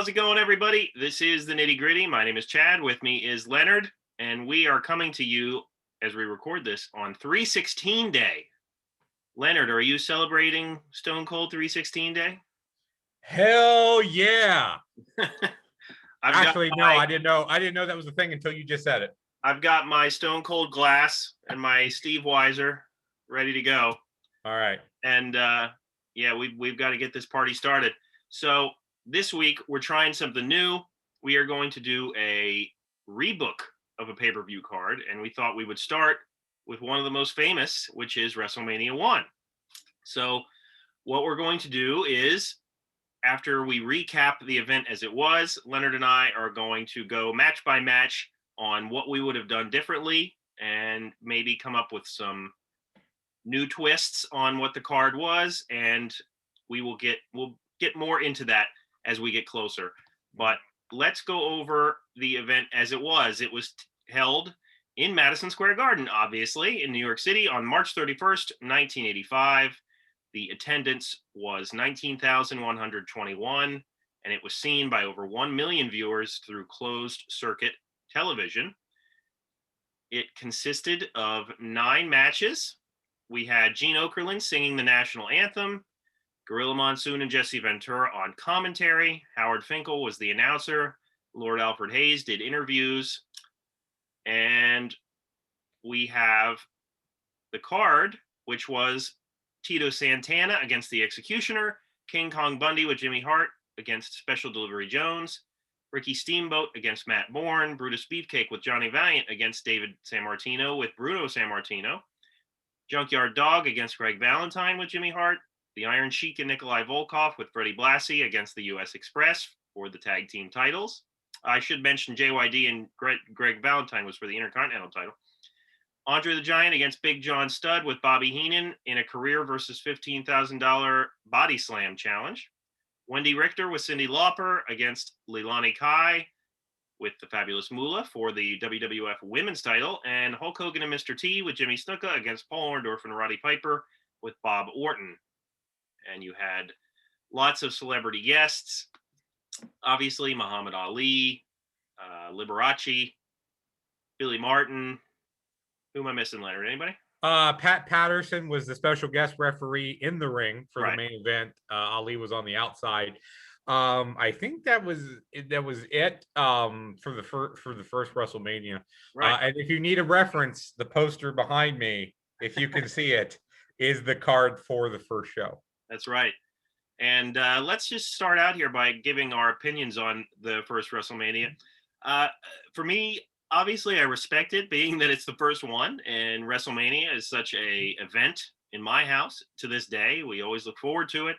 How's it going, everybody? This is the Nitty Gritty. My name is Chad. With me is Leonard, and we are coming to you as we record this on 316 Day. Leonard, are you celebrating Stone Cold 316 Day? Hell yeah! Actually, no, I didn't know. I didn't know that was a thing until you just said it. I've got my Stone Cold glass and my Steve Weiser ready to go. All right. And yeah, we've got to get this party started. So this week we're trying something new. We are going to do a rebook of a pay-per-view card, and we thought we would start with one of the most famous, which is Wrestlemania One. So what we're going to do is, after we recap the event as it was, Leonard and I are going to go match by match on what we would have done differently and maybe come up with some new twists on what the card was, and we'll get more into that as we get closer. But let's go over the event as it was. It was held in Madison Square Garden, obviously, in New York City on March 31st, 1985. The attendance was 19,121, and it was seen by over 1 million viewers through closed circuit television. It consisted of 9 matches. We had Gene Okerlund singing the national anthem, Gorilla Monsoon and Jesse Ventura on commentary, Howard Finkel was the announcer, Lord Alfred Hayes did interviews, and we have the card, which was Tito Santana against the Executioner, King Kong Bundy with Jimmy Hart against Special Delivery Jones, Ricky Steamboat against Matt Bourne, Brutus Beefcake with Johnny Valiant against David San Martino with Bruno San Martino, Junkyard Dog against Greg Valentine with Jimmy Hart, the Iron Sheik and Nikolai Volkov with Freddie Blassie against the U.S. Express for the tag team titles. I should mention JYD and Greg Valentine was for the Intercontinental title. Andre the Giant against Big John Studd with Bobby Heenan in a career versus $15,000 body slam challenge. Wendy Richter with Cyndi Lauper against Leilani Kai with the Fabulous Moolah for the WWF Women's title. And Hulk Hogan and Mr. T with Jimmy Snuka against Paul Orndorff and Roddy Piper with Bob Orton. And you had lots of celebrity guests. Obviously, Muhammad Ali, Liberace, Billy Martin. Who am I missing, Leonard? Anybody? Pat Patterson was the special guest referee in the ring for the main event. Ali was on the outside. I think that was it for the first WrestleMania. Right. And if you need a reference, the poster behind me, if you can see it, is the card for the first show. That's right. And let's just start out here by giving our opinions on the first WrestleMania. For me, obviously, I respect it, being that it's the first one, and WrestleMania is such a event in my house to this day. We always look forward to it.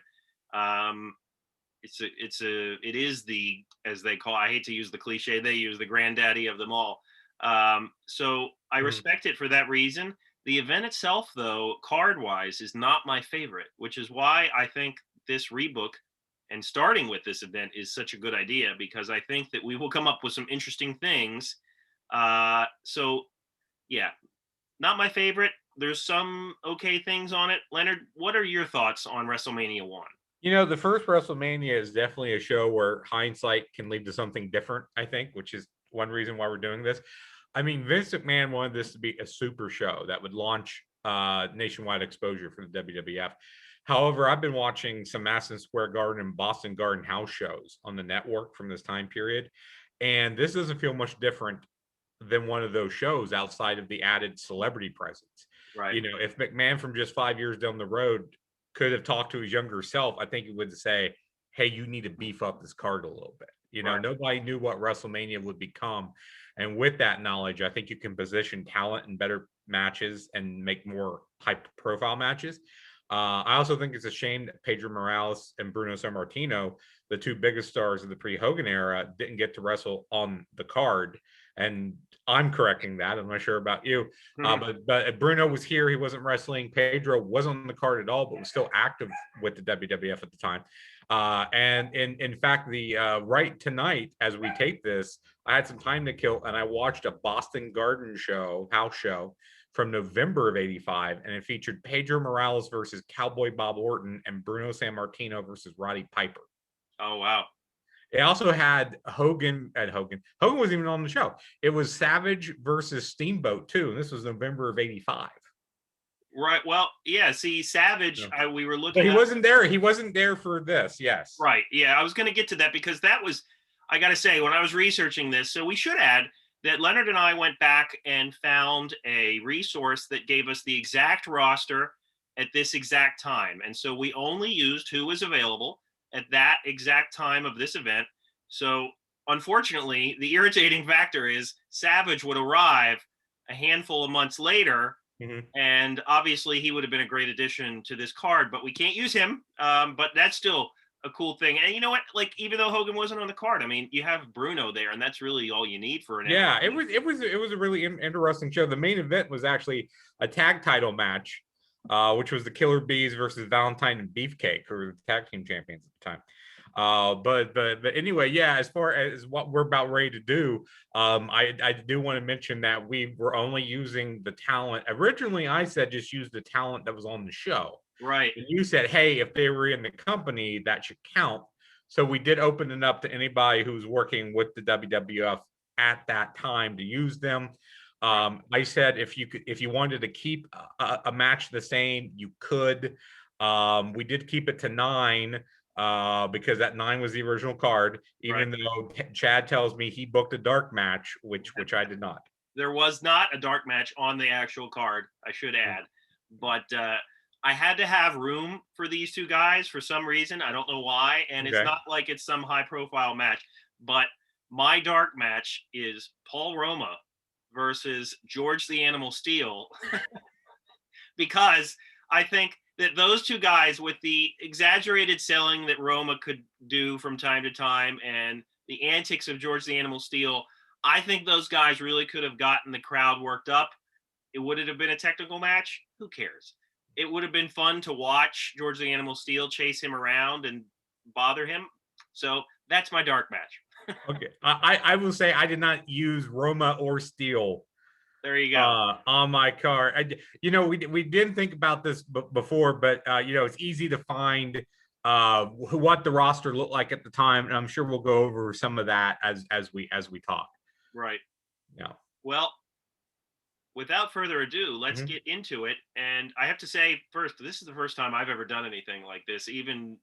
It is the, as they call, I hate to use the cliche they use, the granddaddy of them all. So I respect it for that reason. The event itself, though, card-wise, is not my favorite, which is why I think this rebook and starting with this event is such a good idea, because I think that we will come up with some interesting things. So, yeah, not my favorite. There's some okay things on it. Leonard, what are your thoughts on WrestleMania 1? You know, the first WrestleMania is definitely a show where hindsight can lead to something different, I think, which is one reason why we're doing this. I mean, Vince McMahon wanted this to be a super show that would launch nationwide exposure for the WWF. However, I've been watching some Madison Square Garden and Boston Garden house shows on the network from this time period, and this doesn't feel much different than one of those shows outside of the added celebrity presence. Right. You know, if McMahon from just 5 years down the road could have talked to his younger self, I think he would say, hey, you need to beef up this card a little bit. You know, Nobody knew what WrestleMania would become. And with that knowledge, I think you can position talent in better matches and make more high profile matches. I also think it's a shame that Pedro Morales and Bruno San Martino, the two biggest stars of the pre-Hogan era, didn't get to wrestle on the card. And I'm correcting that. I'm not sure about you. But Bruno was here. He wasn't wrestling. Pedro wasn't on the card at all, but was still active with the WWF at the time. And in fact, the right tonight, as we tape this, I had some time to kill, and I watched a Boston Garden house show from November of '85, and it featured Pedro Morales versus Cowboy Bob Orton and Bruno San Martino versus Roddy Piper. Oh, wow. It also had Hogan. Hogan wasn't even on the show. It was Savage versus Steamboat too, and this was November of '85. Right. Well, yeah. See, Savage. Yeah. We were But looking. he wasn't there. He wasn't there for this. Yes. Right. Yeah. I was going to get to that because that was. I got to say, when I was researching this, so we should add that Leonard and I went back and found a resource that gave us the exact roster at this exact time, and so we only used who was available at that exact time of this event. So, unfortunately, the irritating factor is Savage would arrive a handful of months later. Mm-hmm. And obviously, he would have been a great addition to this card, but we can't use him. But that's still a cool thing. And you know what? Like, even though Hogan wasn't on the card, I mean, you have Bruno there, and that's really all you need for an. Yeah, it was a really interesting show. The main event was actually a tag title match, which was the Killer Bees versus Valentine and Beefcake, who were the tag team champions at the time. But anyway, yeah, as far as what we're about ready to do, I do want to mention that we were only using the talent. Originally, I said just use the talent that was on the show. Right. And you said, hey, if they were in the company, that should count. So we did open it up to anybody who's working with the WWF at that time to use them. I said if you wanted to keep a match the same, you could. We did keep it to 9 because that 9 was the original card, even though Chad tells me he booked a dark match, which I did not. There was not a dark match on the actual card, I should add, but I had to have room for these two guys for some reason. I don't know why. And It's not like it's some high profile match, but my dark match is Paul Roma versus George the Animal Steel, because I think that those two guys, with the exaggerated selling that Roma could do from time to time and the antics of George the Animal Steel, I think those guys really could have gotten the crowd worked up. It would have been a technical match. Who cares? It would have been fun to watch George the Animal Steel chase him around and bother him. So that's my dark match. Okay. I will say I did not use Roma or Steel. There you go. On my card. We didn't think about this before, but it's easy to find what the roster looked like at the time, and I'm sure we'll go over some of that as we talk. Right. Yeah. Well, without further ado, let's get into it. And I have to say first, this is the first time I've ever done anything like this, even,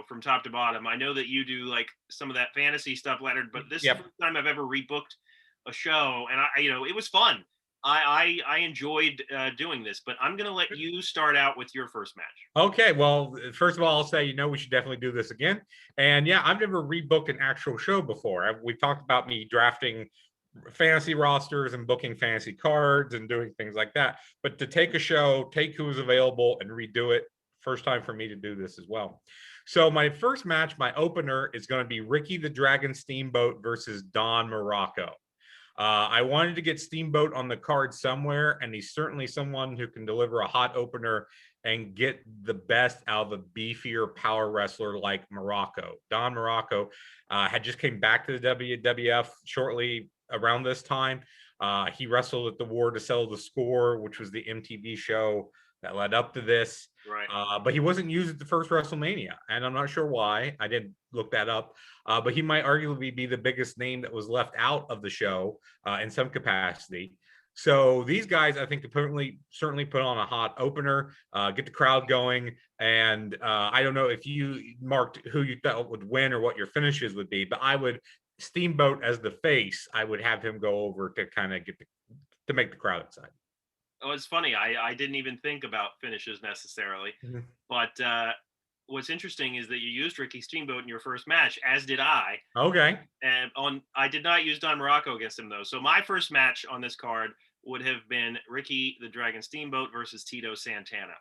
from top to bottom. I know that you do like some of that fantasy stuff, Leonard, but this is the first time I've ever rebooked a show. And it was fun. I enjoyed doing this, but I'm going to let you start out with your first match. Okay. Well, first of all, I'll say, we should definitely do this again. And yeah, I've never rebooked an actual show before. We've talked about me drafting fantasy rosters and booking fantasy cards and doing things like that, but to take a show, take who was available and redo it, first time for me to do this as well. So my first match, my opener, is going to be Ricky the Dragon Steamboat versus Don Morocco. I wanted to get Steamboat on the card somewhere, and he's certainly someone who can deliver a hot opener and get the best out of a beefier power wrestler like Morocco. Don Morocco had just came back to the WWF shortly around this time. He wrestled at the War to Settle the Score, which was the MTV show that led up to this. Right. But he wasn't used at the first WrestleMania, and I'm not sure why. I didn't look that up. But he might arguably be the biggest name that was left out of the show in some capacity. So these guys, I think, certainly put on a hot opener, get the crowd going. And I don't know if you marked who you thought would win or what your finishes would be, but I would Steamboat as the face. I would have him go over to kind of to make the crowd excited. Oh, it's funny. I didn't even think about finishes necessarily, but what's interesting is that you used Ricky Steamboat in your first match, as did I. Okay. And I did not use Don Morocco against him though. So my first match on this card would have been Ricky the Dragon Steamboat versus Tito Santana.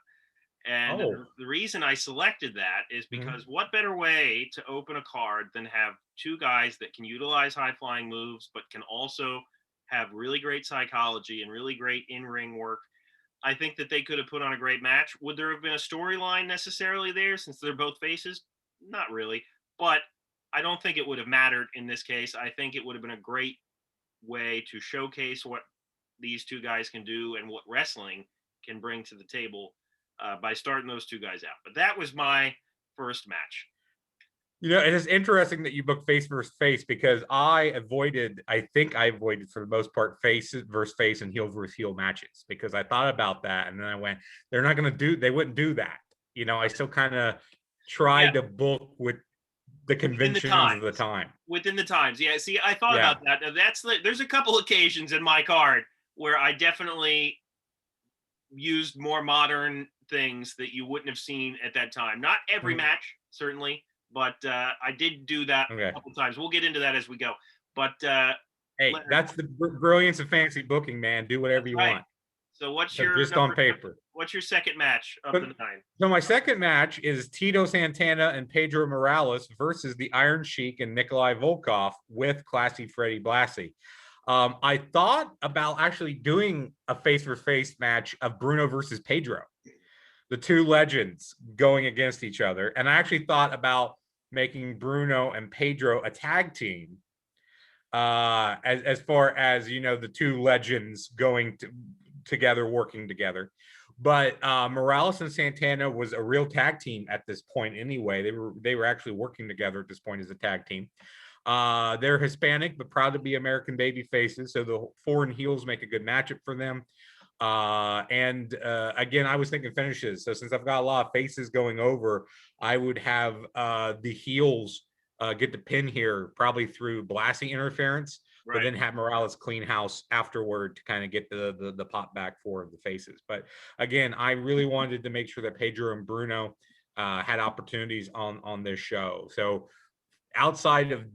And the reason I selected that is because what better way to open a card than have two guys that can utilize high flying moves, but can also have really great psychology and really great in-ring work. I think that they could have put on a great match. Would there have been a storyline necessarily there since they're both faces? Not really, but I don't think it would have mattered in this case. I think it would have been a great way to showcase what these two guys can do and what wrestling can bring to the table by starting those two guys out. But that was my first match. It is interesting that you book face versus face because I think I avoided for the most part face versus face and heel versus heel matches because I thought about that and then I went, they wouldn't do that. I still kind of tried to book with the conventions of the time. Within the times. Yeah. See, I thought Yeah. about that. There's a couple occasions in my card where I definitely used more modern things that you wouldn't have seen at that time. Not every match, certainly, but I did do that a couple times. We'll get into that as we go. But hey, that's the brilliance of fantasy booking, man. Do whatever you want. So what's your just on paper? What's your second match of the 9? So my second match is Tito Santana and Pedro Morales versus the Iron Sheik and Nikolai Volkov with Classy Freddie Blassie. I thought about actually doing a face-for-face match of Bruno versus Pedro, the two legends going against each other. And I actually thought about making Bruno and Pedro a tag team as far as, the two legends going together, working together. But Morales and Santana was a real tag team at this point anyway. They were actually working together at this point as a tag team. They're Hispanic, but proud to be American baby faces. So the foreign heels make a good matchup for them. And again, I was thinking finishes. So since I've got a lot of faces going over, I would have the heels get the pin here, probably through Blassie interference, but then have Morales clean house afterward to kind of get the pop back for the faces. But again, I really wanted to make sure that Pedro and Bruno had opportunities on this show. So outside of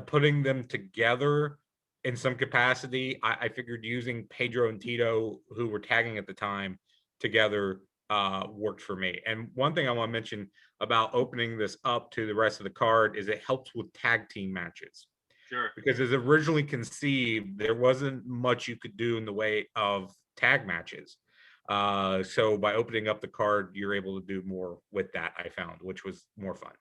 putting them together in some capacity, I figured using Pedro and Tito, who were tagging at the time, together worked for me. And one thing I want to mention about opening this up to the rest of the card is it helps with tag team matches. Sure. Because as originally conceived, there wasn't much you could do in the way of tag matches. So by opening up the card, you're able to do more with that, I found, which was more fun.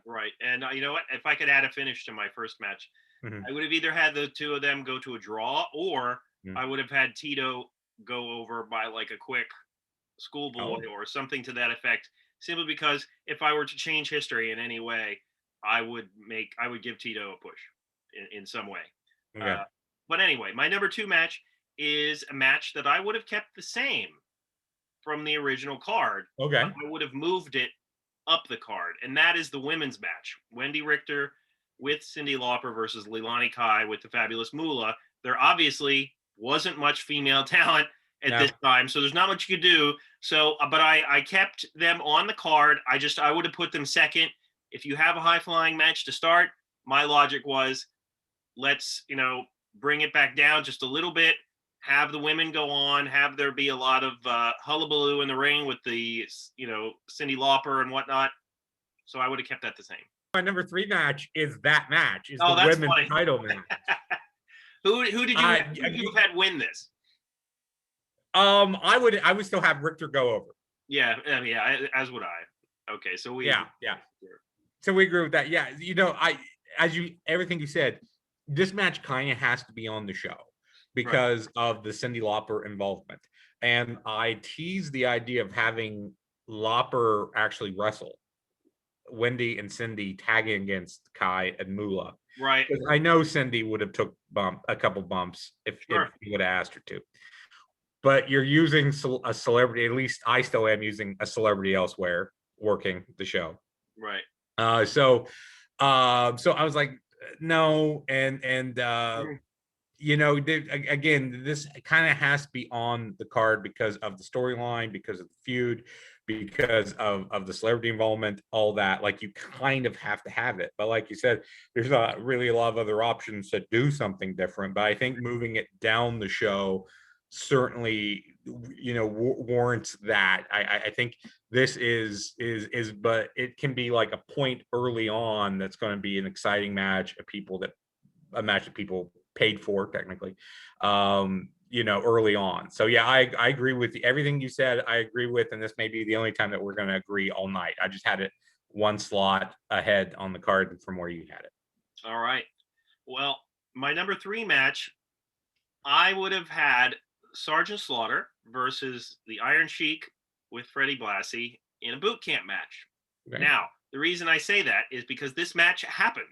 Right. And you know what? If I could add a finish to my first match, I would have either had the two of them go to a draw, or I would have had Tito go over by like a quick schoolboy or something to that effect, simply because if I were to change history in any way, I would give Tito a push in some way. Okay. But anyway, my number 2 match is a match that I would have kept the same from the original card. Okay. I would have moved it up the card, and that is the women's match. Wendy Richter with Cyndi Lauper versus Leilani Kai with the Fabulous Moolah. There obviously wasn't much female talent at this time, so there's not much you could do. So, but I kept them on the card. I would have put them second. If you have a high-flying match to start, my logic was, let's, bring it back down just a little bit, have the women go on, have there be a lot of hullabaloo in the ring with the, Cyndi Lauper and whatnot. So I would have kept that the same. My number 3 match is the women's title match. Who did you have had win this? I would still have Richter go over. Yeah, as would I. Okay, so we So we agree with that. Yeah, everything you said, this match kind of has to be on the show because of the Cyndi Lauper involvement. And I teased the idea of having Lauper actually wrestle Wendy and Cyndi tagging against Kai and Moolah. Right. I know Cyndi would have took a couple bumps if you would have asked her to. But you're using a celebrity, at least I still am using a celebrity elsewhere working the show. Right. So I was like, no. And again, this kind of has to be on the card because of the storyline, because of the feud, because of the celebrity involvement, all that. Like, you kind of have to have it. But like you said, there's not really a lot of other options to do something different. But I think moving it down the show certainly, warrants that. I think this is, but it can be like a point early on that's going to be an exciting match of a match that people paid for technically, early on. So yeah, I agree with everything you said. I agree with, and this may be the only time that we're going to agree all night. I just had it one slot ahead on the card from where you had it. All right. Well, my number 3 match, I would have had Sergeant Slaughter versus the Iron Sheik with Freddie Blassie in a boot camp match. Okay. Now, The reason I say that is because this match happened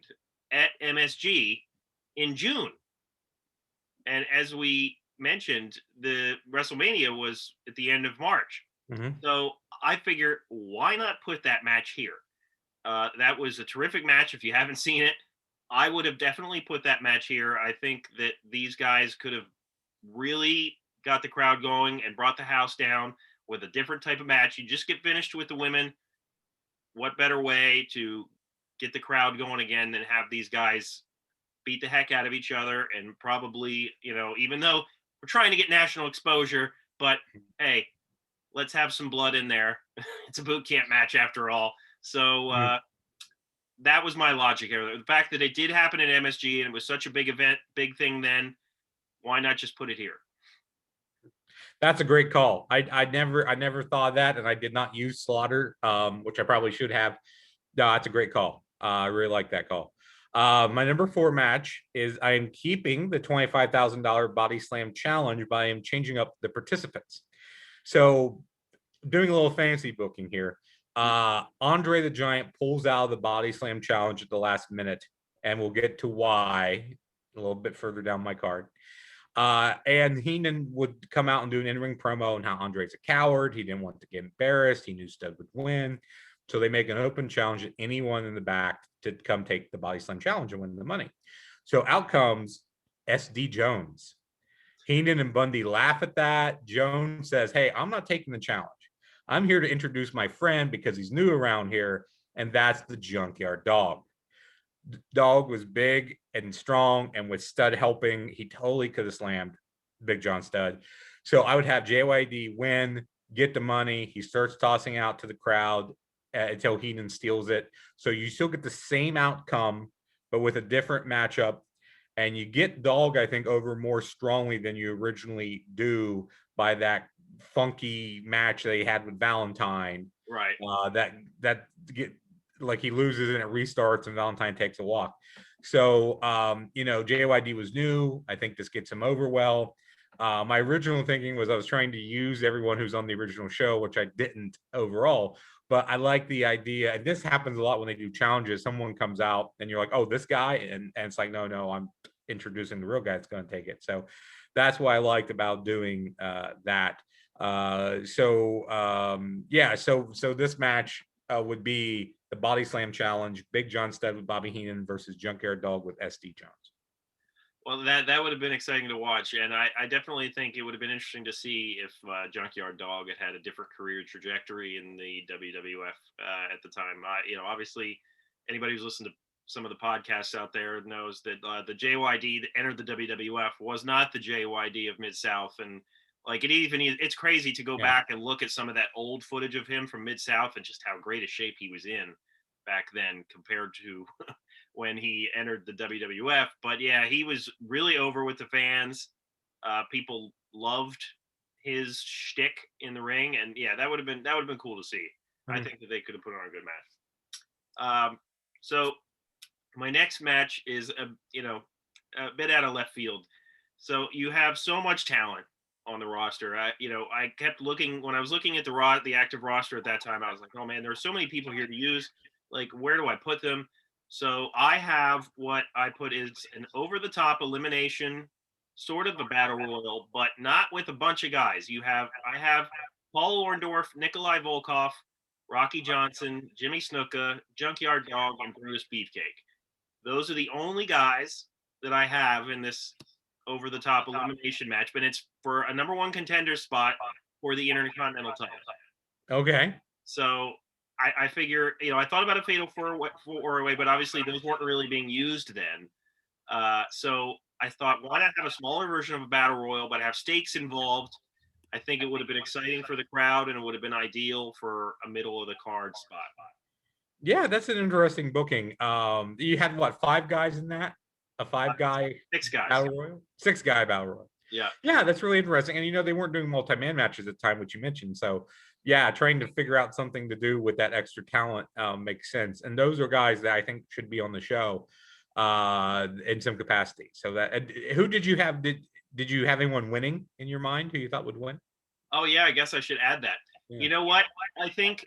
at MSG in June. And as we mentioned, the WrestleMania was at the end of March. Mhm. So I figure, why not put that match here? That was a terrific match. If you haven't seen it, I would have definitely put that match here. I think that these guys could have really got the crowd going and brought the house down with a different type of match. You just get finished with the women. What better way to get the crowd going again than have these guys beat the heck out of each other? And probably, even though we're trying to get national exposure, but hey, let's have some blood in there. It's a boot camp match after all. So that was my logic here. The fact that it did happen at MSG and it was such a big event, big thing then, why not just put it here? That's a great call. I never thought of that, and I did not use Slaughter, which I probably should have. No, that's a great call. I really like that call. My number 4 match is I am keeping the $25,000 Body Slam Challenge, but I am changing up the participants. So doing a little fancy booking here. Andre the Giant pulls out of the Body Slam Challenge at the last minute, and we'll get to why a little bit further down my card. And Heenan would come out and do an in-ring promo on how Andre's a coward. He didn't want to get embarrassed. He knew Stud would win. So they make an open challenge at anyone in the back to come take the Body Slam Challenge and win the money. So out comes SD Jones. Heenan and Bundy laugh at that. Jones says, hey, I'm not taking the challenge. I'm here to introduce my friend because he's new around here, and that's the Junkyard Dog. Dog was big and strong, and with Stud helping, he totally could have slammed Big John Studd. So I would have JYD win, get the money. He starts tossing out to the crowd until Heenan steals it. So you still get the same outcome, but with a different matchup. And you get Dog, I think, over more strongly than you originally do by that funky match they had with Valentine. Right. That get like he loses and it restarts and Valentine takes a walk. So JYD was new. I think this gets him over well. My original thinking was I was trying to use everyone who's on the original show, which I didn't overall. But I like the idea, and this happens a lot when they do challenges. Someone comes out and you're like, oh, this guy, and it's like, no, I'm introducing the real guy that's going to take it. So that's what I liked about doing that. So this match would be the Body Slam Challenge, Big John Studd with Bobby Heenan versus Junkyard Dog with SD Jones. Well, that would have been exciting to watch, and I definitely think it would have been interesting to see if Junkyard Dog had a different career trajectory in the WWF at the time. Obviously, anybody who's listened to some of the podcasts out there knows that the JYD that entered the WWF was not the JYD of Mid-South, and it's crazy to go back and look at some of that old footage of him from Mid-South and just how great a shape he was in back then compared to when he entered the WWF. But yeah, he was really over with the fans. People loved his shtick in the ring, and yeah, that would have been cool to see. Mm-hmm. I think that they could have put on a good match. So my next match is a bit out of left field. So you have so much talent on the roster. I kept looking when I was looking at the active roster at that time. I was like, oh man, there are so many people here to use. Like, where do I put them? So I have what I put is an over-the-top elimination, sort of a battle royal, but not with a bunch of guys. I have Paul Orndorff, Nikolai Volkov, Rocky Johnson, Jimmy Snuka, Junkyard Dog, and Brutus Beefcake. Those are the only guys that I have in this over-the-top elimination match, but it's for a number 1 contender spot for the Intercontinental title. Okay. So I figure, I thought about a fatal four-way, but obviously those weren't really being used then. So I thought, why not have a smaller version of a battle royal, but have stakes involved? I think it would have been exciting for the crowd, and it would have been ideal for a middle of the card spot. Yeah, that's an interesting booking. You had what, 5 guys in that? A 5-guy 6 guys battle royal? 6-guy battle royal. Yeah, that's really interesting. And they weren't doing multi-man matches at the time, which you mentioned. So yeah, trying to figure out something to do with that extra talent makes sense. And those are guys that I think should be on the show in some capacity. So that who did you have? Did you have anyone winning in your mind who you thought would win? Oh yeah, I guess I should add that. Yeah. You know what? I think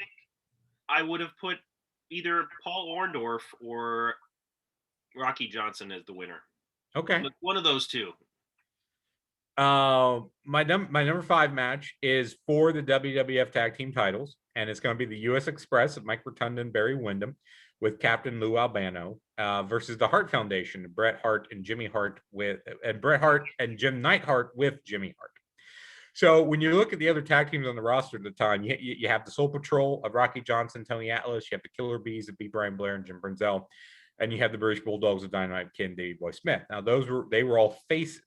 I would have put either Paul Orndorff or Rocky Johnson as the winner. Okay. One of those two. My number 5 match is for the WWF Tag Team titles, and it's going to be the U.S. Express of Mike Rotunda and Barry Windham with Captain Lou Albano versus the Hart Foundation, Bret Hart and Jimmy Hart Bret Hart and Jim Neidhart with Jimmy Hart. So when you look at the other tag teams on the roster at the time, you have the Soul Patrol of Rocky Johnson, Tony Atlas, you have the Killer Bees of B. Brian Blair and Jim Brunzell, and you have the British Bulldogs of Dynamite Kid and Davey Boy Smith. Now they were all faces.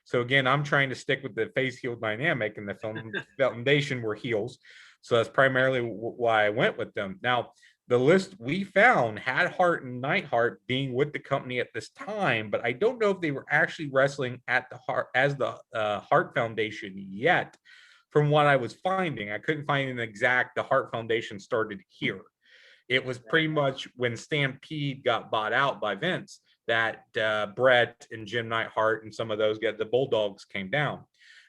So again, I'm trying to stick with the face heel dynamic, and the foundation were heels. So that's primarily why I went with them. Now, the list we found had Hart and Neidhart being with the company at this time, but I don't know if they were actually wrestling at the Hart Foundation yet. From what I was finding, I couldn't find an exact. The Hart Foundation started here. It was pretty much when Stampede got bought out by Vince that Bret and Jim Neidhart and some of those the Bulldogs came down.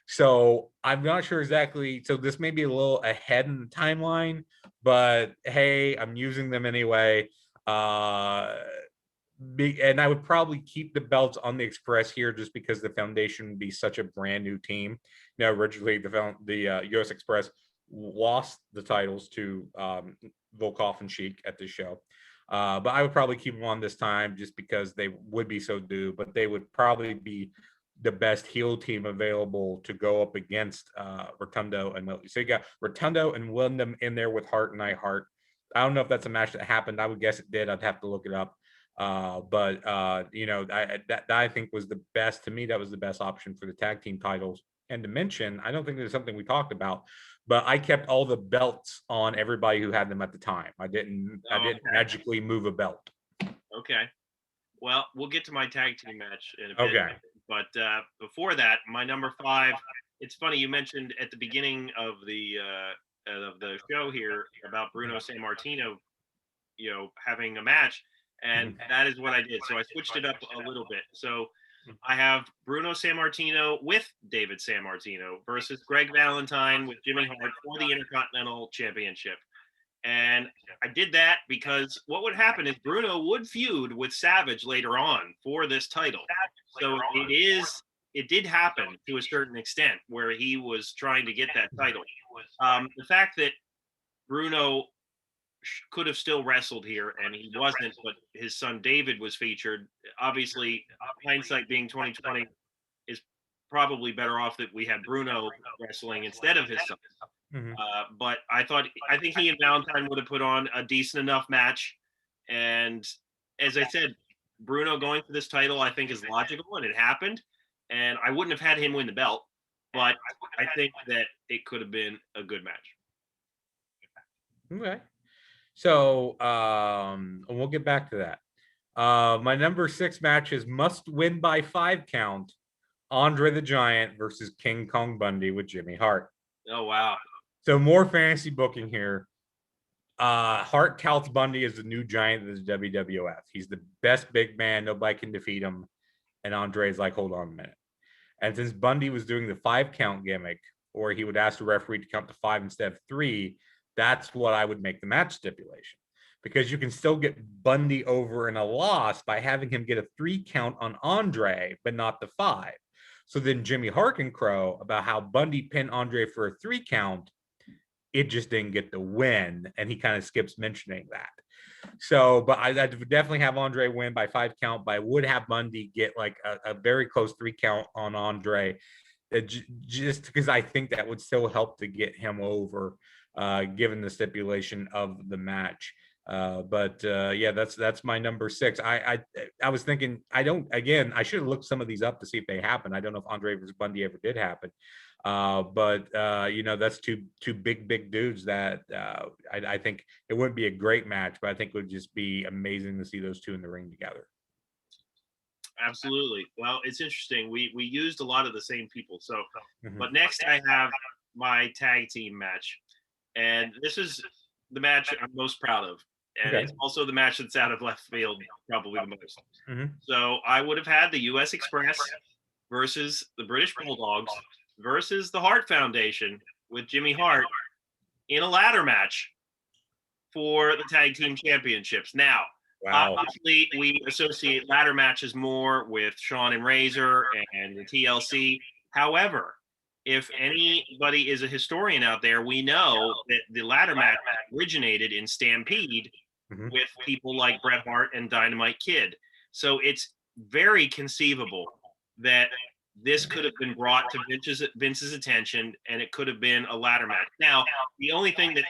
So I'm not sure exactly. So this may be a little ahead in the timeline, but hey, I'm using them anyway. And I would probably keep the belts on the Express here just because the Foundation would be such a brand new team. You know, originally the U.S. Express lost the titles to Volkov and Sheik at the show. But I would probably keep them on this time just because they would be so due, but they would probably be the best heel team available to go up against Rotundo and Millie. So you got Rotundo and Windham in there with Hart and Neidhart. I don't know if that's a match that happened. I would guess it did. I'd have to look it up. But you know, that I think was the best. To me, that was the best option for the tag team titles. And to mention, I don't think there's something we talked about, but I kept all the belts on everybody who had them at the time. I didn't magically move a belt. Okay. Well, we'll get to my tag team match in a bit. Okay. But before that, my number 5. It's funny you mentioned at the beginning of the show here about Bruno San Martino, you know, having a match, and that is what I did. So I switched it up a little bit. So I have Bruno San Martino with David San Martino versus Greg Valentine with Jimmy Hart for the Intercontinental Championship. And I did that because what would happen is Bruno would feud with Savage later on for this title. So it did happen to a certain extent where he was trying to get that title. The fact that Bruno could have still wrestled here and he wasn't, but his son David was featured. Obviously, hindsight being 2020, is probably better off that we had Bruno wrestling instead of his son. But I think he and Valentine would have put on a decent enough match. And as I said, Bruno going for this title, I think, is logical, and it happened. And I wouldn't have had him win the belt, but I think that it could have been a good match. Okay. So we'll get back to that. My number 6 match is must win by 5 count. Andre the Giant versus King Kong Bundy with Jimmy Hart. Oh, wow. So more fantasy booking here. Hart touts Bundy as the new giant of the WWF. He's the best big man. Nobody can defeat him. And Andre's like, hold on a minute. And since Bundy was doing the 5 count gimmick, or he would ask the referee to count to 5 instead of 3, that's what I would make the match stipulation. Because you can still get Bundy over in a loss by having him get a 3 count on Andre, but not the 5. So then Jimmy Hart can crow about how Bundy pinned Andre for a 3 count. It just didn't get the win, and he kind of skips mentioning that. So, but I would definitely have Andre win by 5 count, but I would have Bundy get like a very close 3 count on Andre, just because I think that would still help to get him over, given the stipulation of the match. Yeah, that's my number 6. I was thinking, I should have looked some of these up to see if they happened. I don't know if Andre versus Bundy ever did happen. You know, that's two big dudes that I think it wouldn't be a great match, but I think it would just be amazing to see those two in the ring together. Absolutely. Well, it's interesting. We used a lot of the same people. So, but next I have my tag team match, and this is the match I'm most proud of, and it's also the match that's out of left field probably the most. So I would have had the U.S. Express versus the British Bulldogs versus the Hart Foundation with Jimmy Hart in a ladder match. for the tag team championships. Now, Wow. obviously, we associate ladder matches more with Shawn and Razor and the TLC. However, if anybody is a historian out there, we know that the ladder match originated in Stampede with people like Bret Hart and Dynamite Kid. So it's very conceivable that this could have been brought to Vince's attention, and it could have been a ladder match. Now, the only thing that's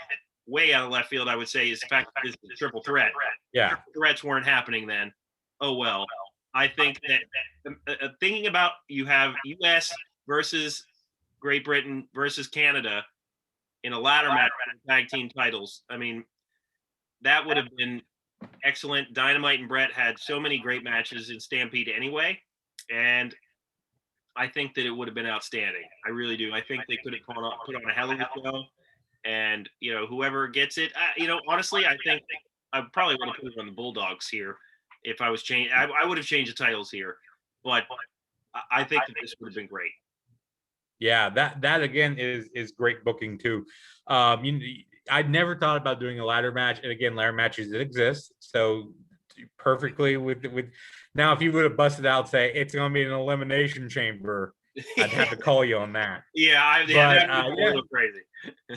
way out of left field, I would say, is the fact that this is a triple threat. Yeah. Triple threats weren't happening then. Oh, well. I think that thinking about you have U.S. versus Great Britain versus Canada in a ladder match for tag team titles. I mean, that would have been excellent. Dynamite and Brett had so many great matches in Stampede anyway, and I think that it would have been outstanding. I really do. I think they could have put on a hell of a show, and whoever gets it, honestly, I think I probably would have put it on the Bulldogs here if I was changed. I would have changed the titles here, but I think that this would have been great. Yeah, that again is great booking too. I'd never thought about doing a ladder match, and again, ladder matches that exist, so perfectly with. Now, if you would have busted out, say it's going to be an elimination chamber, I'd have to call you on that. Yeah, that'd be a little crazy.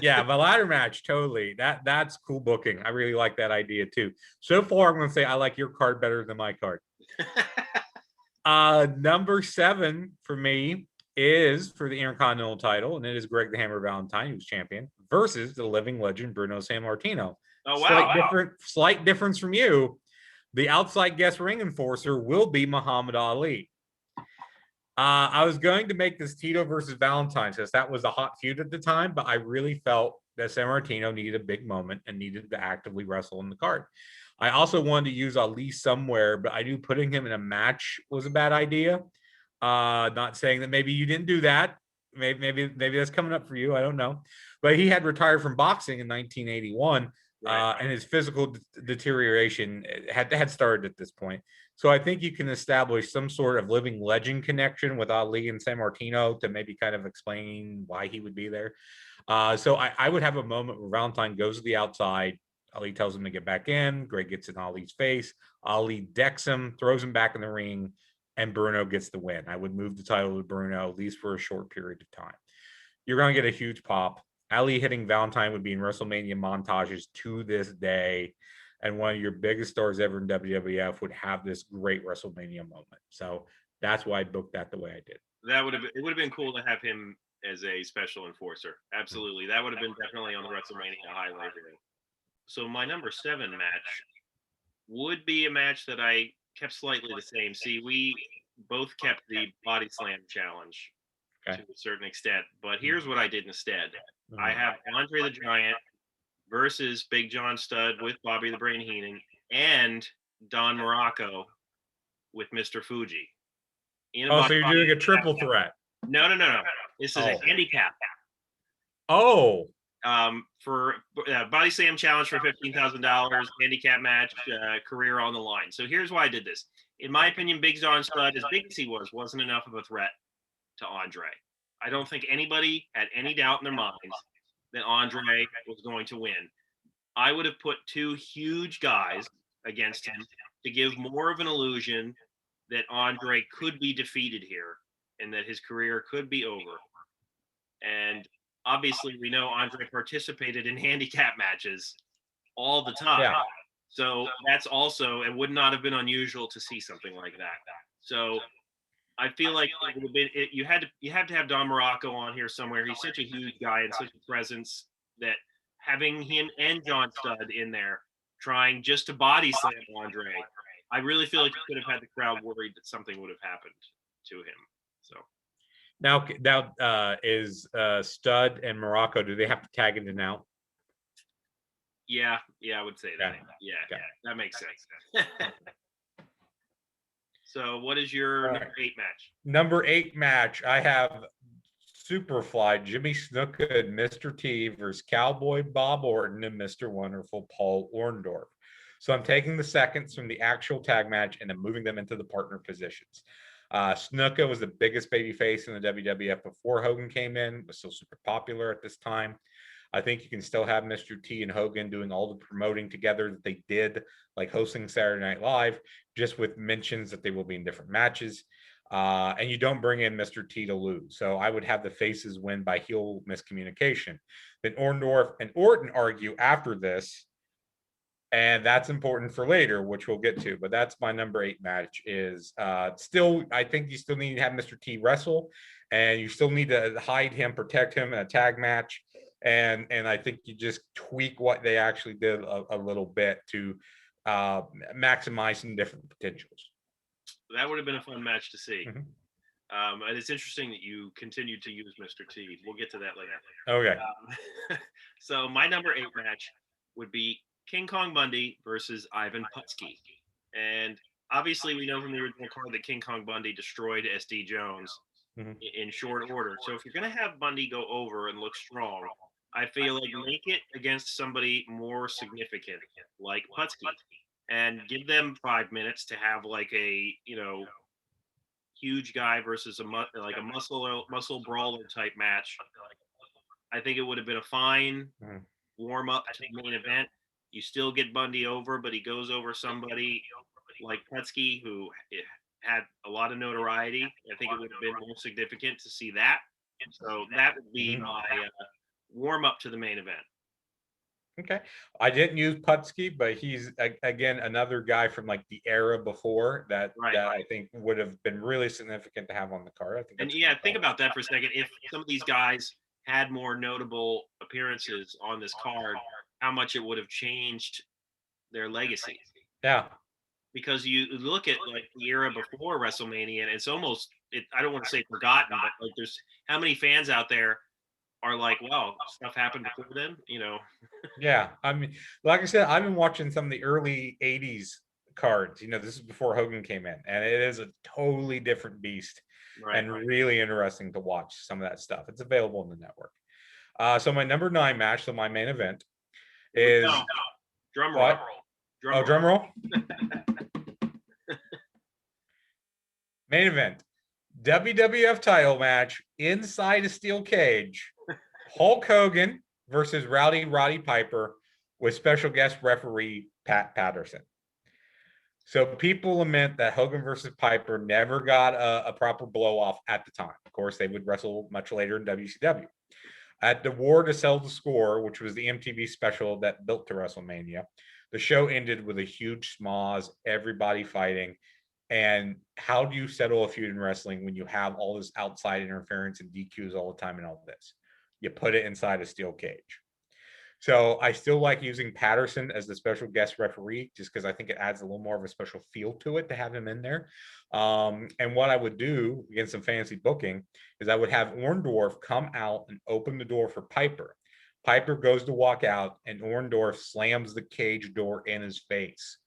Yeah, but ladder match, totally. That's cool booking. I really like that idea too. So far, I'm going to say I like your card better than my card. Number 7 for me is for the Intercontinental title, and it is Greg the Hammer Valentine, who's champion, versus the living legend Bruno San Martino. Oh, wow. Slight difference from you. The outside guest ring enforcer will be Muhammad Ali. I was going to make this Tito versus Valentine since that was a hot feud at the time, but I really felt that San Martino needed a big moment and needed to actively wrestle in the card. I also wanted to use Ali somewhere, but I knew putting him in a match was a bad idea. Not saying that maybe you didn't do that. Maybe that's coming up for you. I don't know. But he had retired from boxing in 1981, right. And his physical deterioration had started at this point. So I think you can establish some sort of living legend connection with Ali and San Martino to maybe kind of explain why he would be there. So I would have a moment where Valentine goes to the outside. Ali tells him to get back in. Greg gets in Ali's face. Ali decks him, throws him back in the ring, and Bruno gets the win. I would move the title to Bruno, at least for a short period of time. You're going to get a huge pop. Ali hitting Valentine would be in WrestleMania montages to this day. And one of your biggest stars ever in WWF would have this great WrestleMania moment. So that's why I booked that the way I did. It would have been cool to have him as a special enforcer. Absolutely. That would have been definitely on the WrestleMania highlight. So my number 7 match would be a match that I kept slightly the same. See, we both kept the body slam challenge to a certain extent, but here's what I did instead. I have Andre the Giant versus Big John Studd with Bobby the Brain Heenan and Don Morocco with Mr. Fuji. So you're doing a triple threat? No. This is a handicap. Oh. For body slam challenge for $15,000, handicap match, career on the line. So here's why I did this. In my opinion, Big John Studd, as big as he wasn't enough of a threat to Andre. I don't think anybody had any doubt in their minds that Andre was going to win. I would have put 2 huge guys against him to give more of an illusion that Andre could be defeated here and that his career could be over. And obviously, we know Andre participated in handicap matches all the time. Yeah. So that's also, it would not have been unusual to see something like that. So I feel like it would have been, you had to have Don Morocco on here somewhere. He's such a huge guy and such a presence that having him and John Studd in there trying just to body slam Andre, I really feel like you could have had the crowd worried that something would have happened to him. So. Now is Studd and Morocco, do they have to tag in and out? Yeah, I would say that. Yeah, that makes sense. So what is your number 8 match? Number 8 match, I have Superfly, Jimmy Snuka and Mr. T versus Cowboy Bob Orton and Mr. Wonderful Paul Orndorff. So I'm taking the seconds from the actual tag match and I'm moving them into the partner positions. Snuka was the biggest babyface in the WWF before Hogan came in, was still super popular at this time. I think you can still have Mr. T and Hogan doing all the promoting together that they did, like hosting Saturday Night Live, just with mentions that they will be in different matches. And you don't bring in Mr. T to lose. So I would have the faces win by heel miscommunication. Then Orndorff and Orton argue after this. And that's important for later, which we'll get to. But that's my number 8 match is still, I think you still need to have Mr. T wrestle. And you still need to hide him, protect him in a tag match. And I think you just tweak what they actually did a little bit to maximize some different potentials. That would have been a fun match to see. And it's interesting that you continued to use Mr. T. We'll get to that later. Okay. So my number 8 match would be King Kong Bundy versus Ivan Potsky. And obviously we know from the original card that King Kong Bundy destroyed SD Jones in short order. So if you're going to have Bundy go over and look strong, I feel like make it against somebody more significant, like Potsky, and give them 5 minutes to have like a, huge guy versus a muscle brawler type match. I think it would have been a fine warm up to the main event. You still get Bundy over, but he goes over somebody like Potsky, who had a lot of notoriety. I think it would have been more significant to see that. So that would be my warm up to the main event. Okay. I didn't use Potsky, but he's again another guy from like the era before that I think would have been really significant to have on the card. I think. And think about that for a second. If some of these guys had more notable appearances on this card, how much it would have changed their legacy. Yeah. Because you look at like the era before WrestleMania, and it's almost I don't want to say forgotten, but like there's how many fans out there are like, wow, stuff happened before then, Yeah. I mean, like I said, I've been watching some of the early 80s cards. This is before Hogan came in, and it is a totally different beast and really interesting to watch some of that stuff. It's available on the network. So my number 9 match, so my main event is drum roll. Drum roll. Main event, WWF title match inside a steel cage. Hulk Hogan versus Roddy Piper with special guest referee Pat Patterson. So people lament that Hogan versus Piper never got a proper blow off at the time. Of course, they would wrestle much later in WCW. At the War to Sell the Score, which was the MTV special that built to WrestleMania, the show ended with a huge schmoz, everybody fighting. And how do you settle a feud in wrestling when you have all this outside interference and DQs all the time and all this? You put it inside a steel cage. So I still like using Patterson as the special guest referee, just because I think it adds a little more of a special feel to it to have him in there. And what I would do, again, some fancy booking, is I would have Orndorff come out and open the door for Piper. Piper goes to walk out, and Orndorff slams the cage door in his face,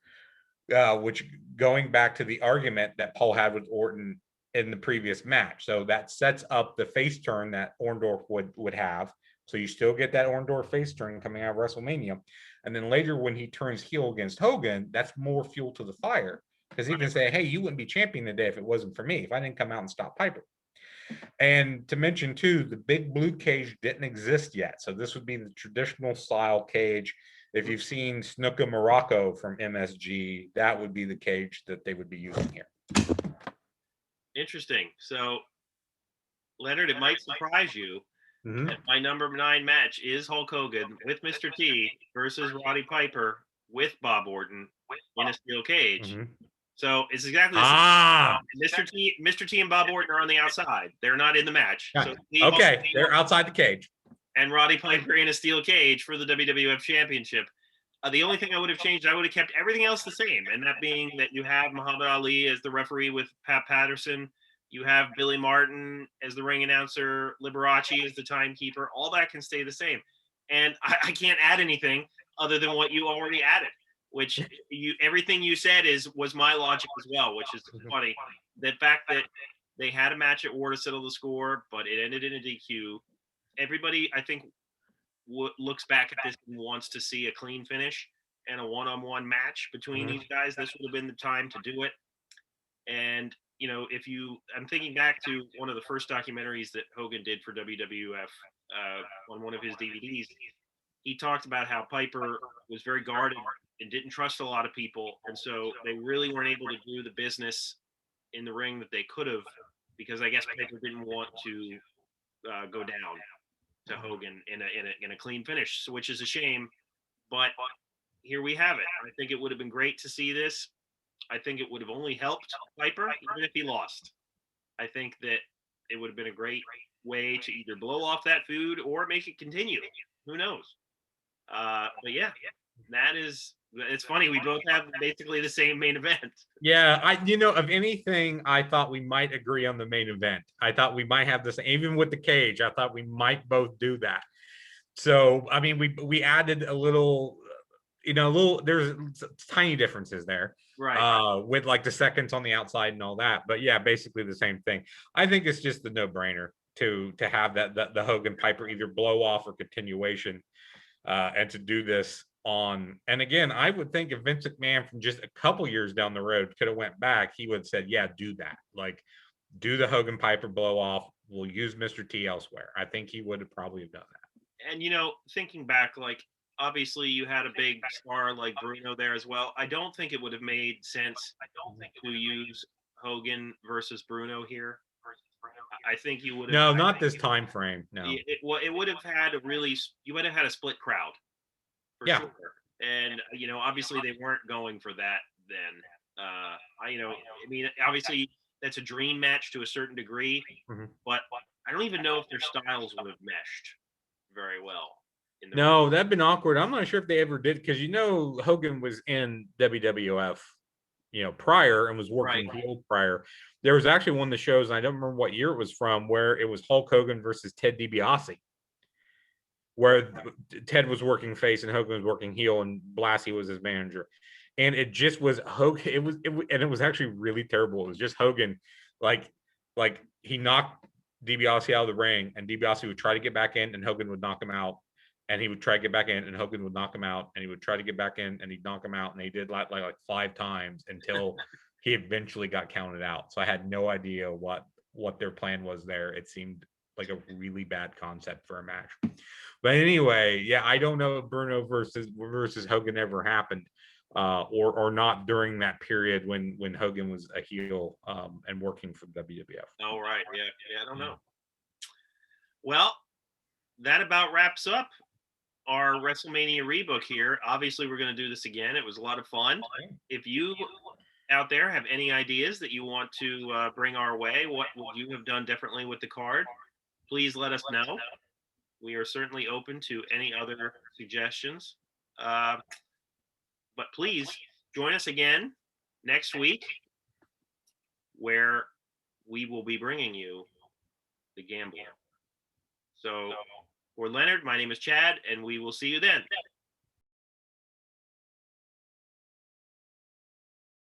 which going back to the argument that Paul had with Orton in the previous match. So that sets up the face turn that Orndorff would have. So you still get that Orndorff face turn coming out of WrestleMania. And then later when he turns heel against Hogan, that's more fuel to the fire. Because he can say, hey, you wouldn't be champion today if it wasn't for me, if I didn't come out and stop Piper. And to mention too, the big blue cage didn't exist yet. So this would be the traditional style cage. If you've seen Snuka Morocco from MSG, that would be the cage that they would be using here. Interesting. So, Leonard, it might surprise you that my number 9 match is Hulk Hogan with Mr. T versus Roddy Piper with Bob Orton in a steel cage. So it's exactly the same. Mr. T and Bob Orton are on the outside. They're not in the match. So they're outside the cage. And Roddy Piper in a steel cage for the WWF Championship. The only thing I would have changed, I would have kept everything else the same, and that being that you have Muhammad Ali as the referee with Pat Patterson. You have Billy Martin as the ring announcer, Liberace as the timekeeper. All that can stay the same. And I can't add anything other than what you already added, which everything you said was my logic as well, which is funny. The fact that they had a match at War to settle the score, but it ended in a DQ. Everybody, I think, looks back at this and wants to see a clean finish and a one-on-one match between these guys. This would have been the time to do it. And I'm thinking back to one of the first documentaries that Hogan did for WWF on one of his DVDs, he talked about how Piper was very guarded and didn't trust a lot of people, and so they really weren't able to do the business in the ring that they could have, because I guess Piper didn't want to go down to Hogan in a clean finish, which is a shame. But here we have it. I think it would have been great to see this. I think it would have only helped Piper, even if he lost. I think that it would have been a great way to either blow off that food or make it continue. Who knows? But yeah, it's funny. We both have basically the same main event. Yeah, of anything, I thought we might agree on the main event. I thought we might have this, even with the cage. I thought we might both do that. So, I mean, we added a little, there's tiny differences there, right? With like the seconds on the outside and all that. But yeah, basically the same thing. I think it's just the no-brainer to have the Hogan Piper either blow off or continuation, and to do this on. And again, I would think if Vince McMahon from just a couple years down the road could have went back, he would have said, yeah, do that. Like, do the Hogan Piper blow off. We'll use Mr. T elsewhere. I think he would have probably have done that. And thinking back, like, obviously you had a big star like Bruno there as well. I don't think it would have made sense to use Hogan versus Bruno here. I think you would have. No, not this time frame. No. It would have had you would have had a split crowd for sure. And obviously they weren't going for that then. I mean, obviously that's a dream match to a certain degree, but I don't even know if their styles would have meshed very well. No, that'd been awkward. I'm not sure if they ever did, because Hogan was in WWF, prior, and was working heel prior. There was actually one of the shows, and I don't remember what year it was from, where it was Hulk Hogan versus Ted Dibiase, where Ted was working face and Hogan was working heel, and Blassie was his manager. And it just was Hogan. And it was actually really terrible. It was just Hogan, like he knocked DiBiase out of the ring, and DiBiase would try to get back in, and Hogan would knock him out, and he would try to get back in, and Hogan would knock him out, and he would try to get back in, and he'd knock him out, and they did like 5 times until he eventually got counted out. So I had no idea what their plan was there. It seemed like a really bad concept for a match. But anyway, yeah, I don't know if Bruno versus Hogan ever happened, or not during that period when Hogan was a heel, and working for WWF. Oh, right. Yeah, I don't know. Well, that about wraps up our WrestleMania Rebook here. Obviously, we're going to do this again. It was a lot of fun. If you out there have any ideas that you want to bring our way, what would you have done differently with the card, please let us know. We are certainly open to any other suggestions. But please join us again next week, where we will be bringing you The Gambler. So for Leonard, my name is Chad, and we will see you then.